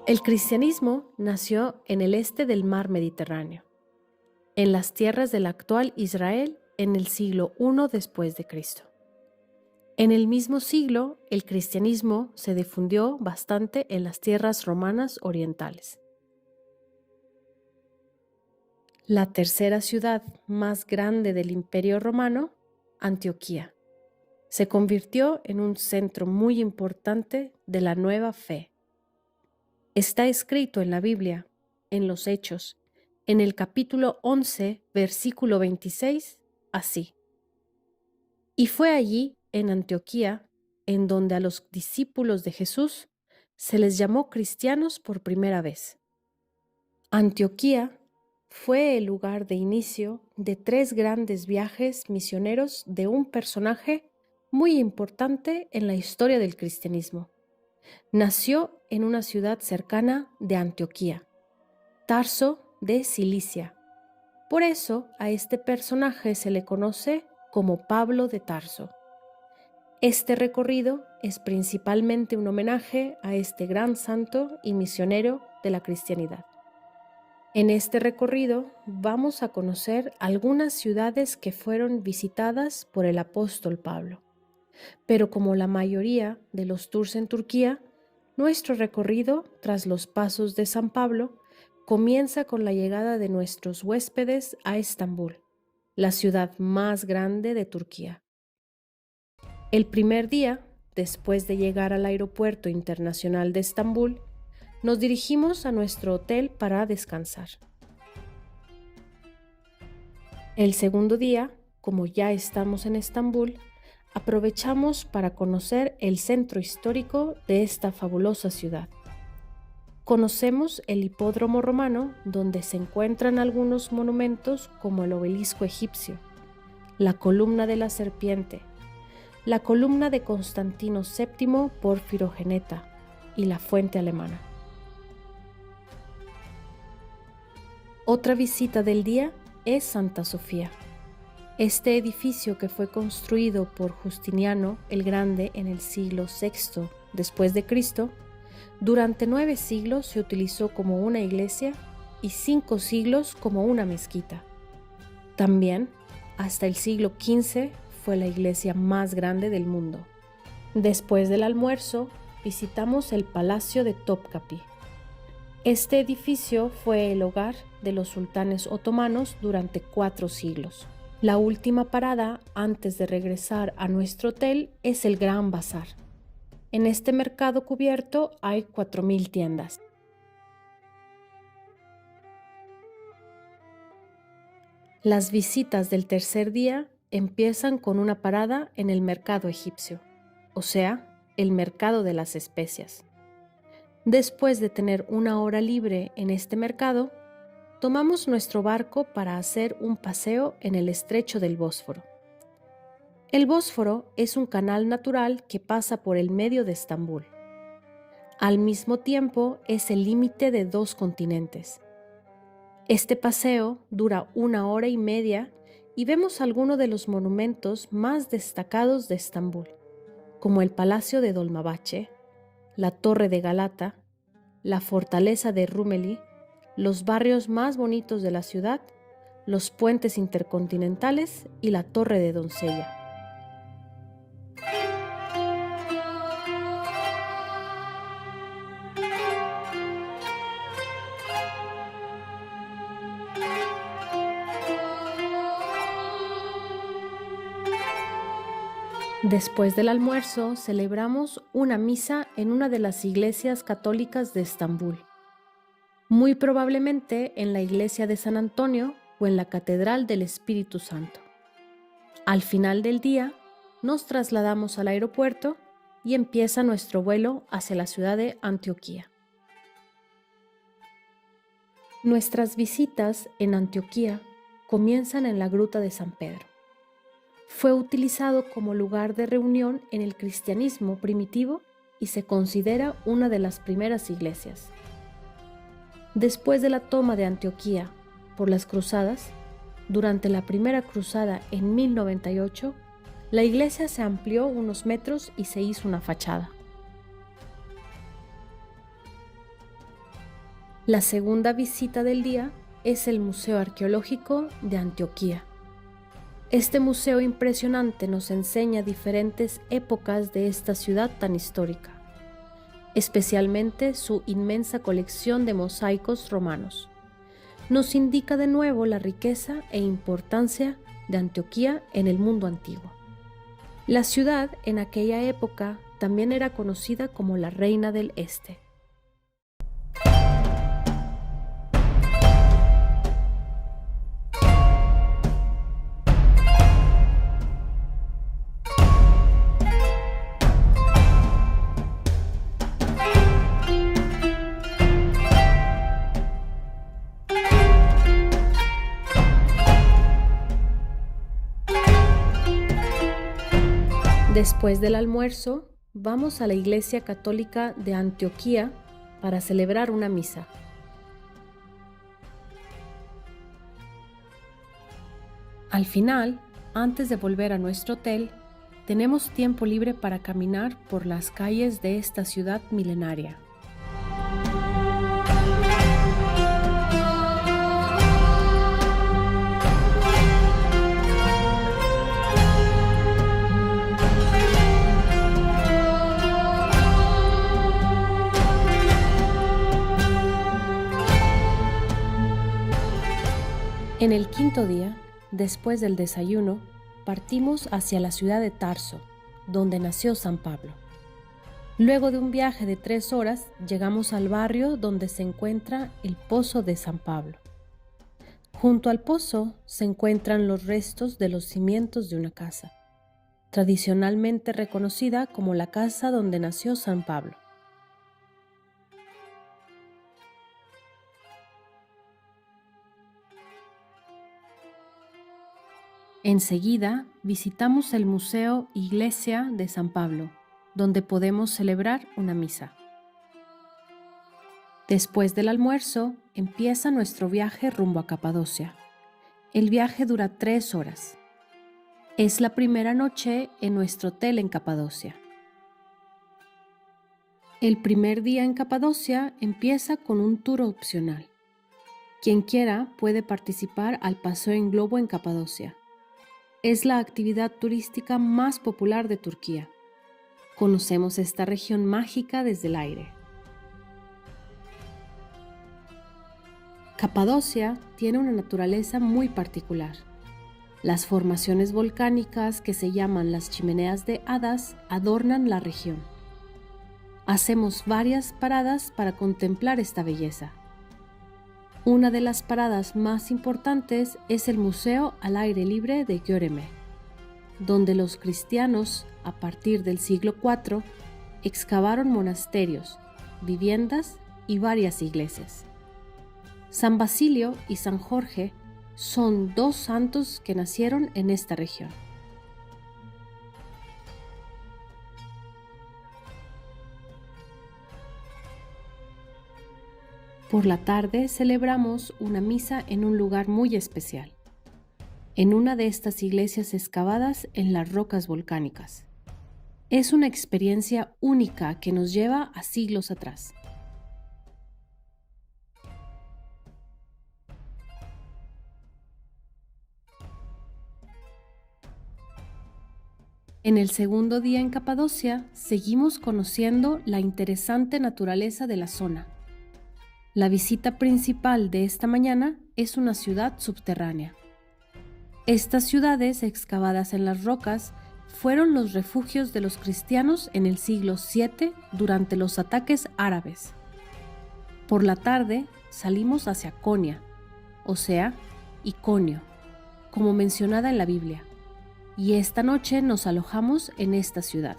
El cristianismo nació en el este del mar Mediterráneo, en las tierras del actual Israel en el siglo I después de Cristo. En el mismo siglo, el cristianismo se difundió bastante en las tierras romanas orientales. La tercera ciudad más grande del Imperio Romano, Antioquía, se convirtió en un centro muy importante de la nueva fe. Está escrito en la Biblia, en los Hechos, en el capítulo 11, versículo 26, así. Y fue allí, en Antioquía, en donde a los discípulos de Jesús se les llamó cristianos por primera vez. Antioquía fue el lugar de inicio de 3 grandes viajes misioneros de un personaje muy importante en la historia del cristianismo. Nació en una ciudad cercana de Antioquía, Tarso de Cilicia. Por eso a este personaje se le conoce como Pablo de Tarso. Este recorrido es principalmente un homenaje a este gran santo y misionero de la cristianidad. En este recorrido vamos a conocer algunas ciudades que fueron visitadas por el apóstol Pablo. Pero como la mayoría de los tours en Turquía, nuestro recorrido tras los pasos de San Pablo comienza con la llegada de nuestros huéspedes a Estambul, la ciudad más grande de Turquía. El primer día, después de llegar al aeropuerto internacional de Estambul, nos dirigimos a nuestro hotel para descansar. El segundo día, como ya estamos en Estambul, aprovechamos para conocer el centro histórico de esta fabulosa ciudad. Conocemos el hipódromo romano, donde se encuentran algunos monumentos como el obelisco egipcio, la columna de la serpiente, la columna de Constantino VII por Firogeneta y la fuente alemana. Otra visita del día es Santa Sofía. Este edificio, que fue construido por Justiniano el Grande en el siglo VI después de Cristo, durante 9 siglos se utilizó como una iglesia y 5 siglos como una mezquita. También, hasta el siglo XV, fue la iglesia más grande del mundo. Después del almuerzo, visitamos el Palacio de Topkapı. Este edificio fue el hogar de los sultanes otomanos durante 4 siglos. La última parada antes de regresar a nuestro hotel es el Gran Bazar. En este mercado cubierto hay 4.000 tiendas. Las visitas del tercer día empiezan con una parada en el mercado egipcio, o sea, el mercado de las especias. Después de tener 1 hora libre en este mercado, tomamos nuestro barco para hacer un paseo en el estrecho del Bósforo. El Bósforo es un canal natural que pasa por el medio de Estambul. Al mismo tiempo es el límite de 2 continentes. Este paseo dura 1 hora y media y vemos algunos de los monumentos más destacados de Estambul, como el Palacio de Dolmabahce, la Torre de Galata, la Fortaleza de Rumeli, los barrios más bonitos de la ciudad, los puentes intercontinentales y la Torre de Doncella. Después del almuerzo, celebramos una misa en una de las iglesias católicas de Estambul, muy probablemente en la iglesia de San Antonio o en la Catedral del Espíritu Santo. Al final del día, nos trasladamos al aeropuerto y empieza nuestro vuelo hacia la ciudad de Antioquía. Nuestras visitas en Antioquía comienzan en la Gruta de San Pedro. Fue utilizado como lugar de reunión en el cristianismo primitivo y se considera una de las primeras iglesias. Después de la toma de Antioquía por las cruzadas, durante la primera cruzada en 1098, la iglesia se amplió unos metros y se hizo una fachada. La segunda visita del día es el Museo Arqueológico de Antioquía. Este museo impresionante nos enseña diferentes épocas de esta ciudad tan histórica, especialmente su inmensa colección de mosaicos romanos. Nos indica de nuevo la riqueza e importancia de Antioquía en el mundo antiguo. La ciudad en aquella época también era conocida como la Reina del Este. Después del almuerzo, vamos a la Iglesia Católica de Antioquía para celebrar una misa. Al final, antes de volver a nuestro hotel, tenemos tiempo libre para caminar por las calles de esta ciudad milenaria. En el quinto día, después del desayuno, partimos hacia la ciudad de Tarso, donde nació San Pablo. Luego de un viaje de 3 horas, llegamos al barrio donde se encuentra el Pozo de San Pablo. Junto al pozo se encuentran los restos de los cimientos de una casa, tradicionalmente reconocida como la casa donde nació San Pablo. Enseguida visitamos el Museo Iglesia de San Pablo, donde podemos celebrar una misa. Después del almuerzo, empieza nuestro viaje rumbo a Capadocia. El viaje dura 3 horas. Es la primera noche en nuestro hotel en Capadocia. El primer día en Capadocia empieza con un tour opcional. Quien quiera puede participar al paseo en globo en Capadocia. Es la actividad turística más popular de Turquía. Conocemos esta región mágica desde el aire. Capadocia tiene una naturaleza muy particular. Las formaciones volcánicas que se llaman las chimeneas de hadas adornan la región. Hacemos varias paradas para contemplar esta belleza. Una de las paradas más importantes es el Museo al Aire Libre de Göreme, donde los cristianos, a partir del siglo IV, excavaron monasterios, viviendas y varias iglesias. San Basilio y San Jorge son 2 santos que nacieron en esta región. Por la tarde celebramos una misa en un lugar muy especial, en una de estas iglesias excavadas en las rocas volcánicas. Es una experiencia única que nos lleva a siglos atrás. En el segundo día en Capadocia, seguimos conociendo la interesante naturaleza de la zona. La visita principal de esta mañana es una ciudad subterránea. Estas ciudades excavadas en las rocas fueron los refugios de los cristianos en el siglo VII durante los ataques árabes. Por la tarde salimos hacia Konya, o sea, Iconio, como mencionada en la Biblia, y esta noche nos alojamos en esta ciudad.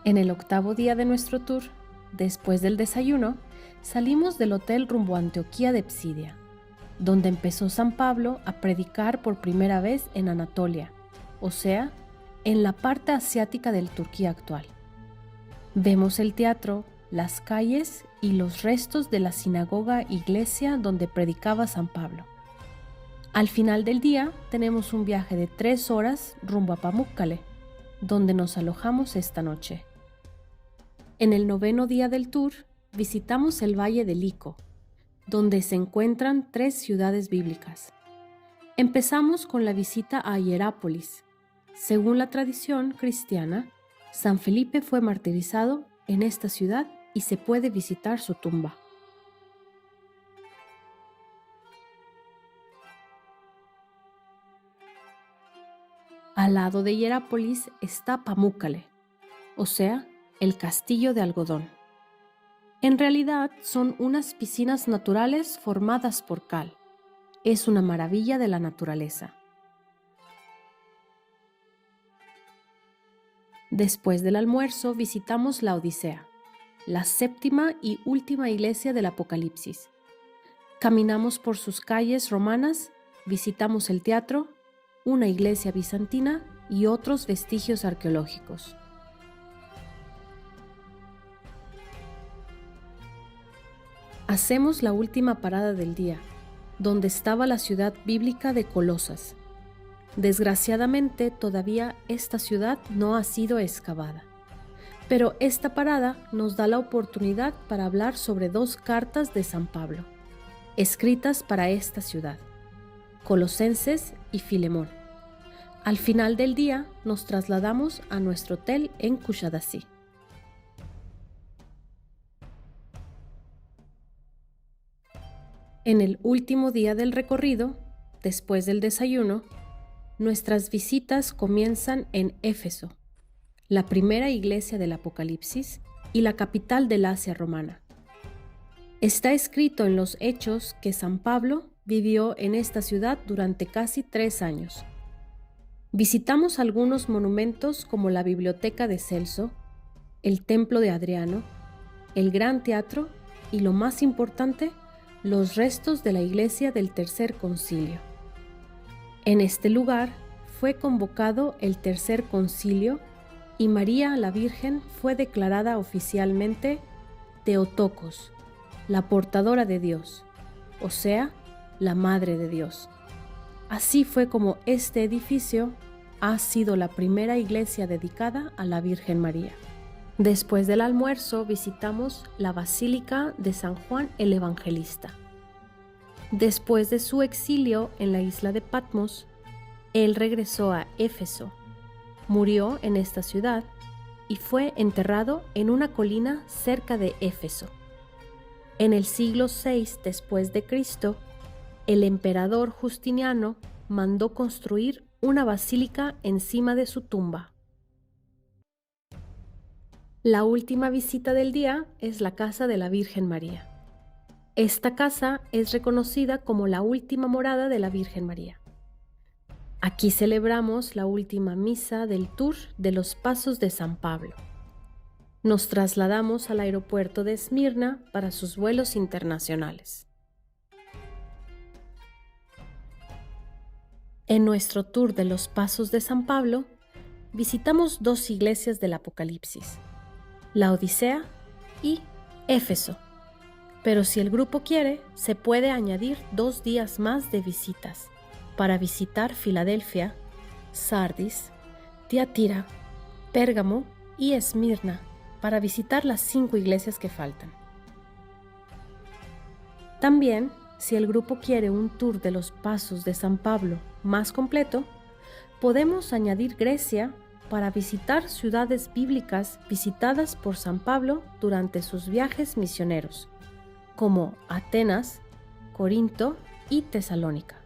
En el 8º día de nuestro tour, después del desayuno, salimos del hotel rumbo a Antioquía de Psidia, donde empezó San Pablo a predicar por primera vez en Anatolia, o sea, en la parte asiática de Turquía actual. Vemos el teatro, las calles y los restos de la sinagoga iglesia donde predicaba San Pablo. Al final del día tenemos un viaje de 3 horas rumbo a Pamukkale, donde nos alojamos esta noche. En el 9º día del tour, visitamos el Valle de Lico, donde se encuentran 3 ciudades bíblicas. Empezamos con la visita a Hierápolis. Según la tradición cristiana, San Felipe fue martirizado en esta ciudad y se puede visitar su tumba. Al lado de Hierápolis está Pamukkale, o sea, el castillo de algodón. En realidad son unas piscinas naturales formadas por cal. Es una maravilla de la naturaleza. Después del almuerzo visitamos la Odisea, la 7ª y última iglesia del Apocalipsis. Caminamos por sus calles romanas, visitamos el teatro, una iglesia bizantina y otros vestigios arqueológicos. Hacemos la última parada del día, donde estaba la ciudad bíblica de Colosas. Desgraciadamente, todavía esta ciudad no ha sido excavada. Pero esta parada nos da la oportunidad para hablar sobre 2 cartas de San Pablo, escritas para esta ciudad, Colosenses y Filemón. Al final del día, nos trasladamos a nuestro hotel en Kushadasi. En el último día del recorrido, después del desayuno, nuestras visitas comienzan en Éfeso, la primera iglesia del Apocalipsis y la capital del Asia romana. Está escrito en los Hechos que San Pablo vivió en esta ciudad durante casi 3 años. Visitamos algunos monumentos como la Biblioteca de Celso, el Templo de Adriano, el Gran Teatro y, lo más importante, los restos de la iglesia del Tercer Concilio. En este lugar fue convocado el Tercer Concilio y María la Virgen fue declarada oficialmente Theotokos, la portadora de Dios, o sea, la Madre de Dios. Así fue como este edificio ha sido la primera iglesia dedicada a la Virgen María. Después del almuerzo visitamos la Basílica de San Juan el Evangelista. Después de su exilio en la isla de Patmos, él regresó a Éfeso, murió en esta ciudad y fue enterrado en una colina cerca de Éfeso. En el siglo VI después de Cristo, el emperador Justiniano mandó construir una basílica encima de su tumba. La última visita del día es la casa de la Virgen María. Esta casa es reconocida como la última morada de la Virgen María. Aquí celebramos la última misa del tour de los Pasos de San Pablo. Nos trasladamos al aeropuerto de Esmirna para sus vuelos internacionales. En nuestro tour de los Pasos de San Pablo, visitamos 2 iglesias del Apocalipsis, la Odisea y Éfeso. Pero si el grupo quiere, se puede añadir 2 días más de visitas para visitar Filadelfia, Sardis, Tiatira, Pérgamo y Esmirna, para visitar las 5 iglesias que faltan. También, si el grupo quiere un tour de los Pasos de San Pablo más completo, podemos añadir Grecia para visitar ciudades bíblicas visitadas por San Pablo durante sus viajes misioneros, como Atenas, Corinto y Tesalónica.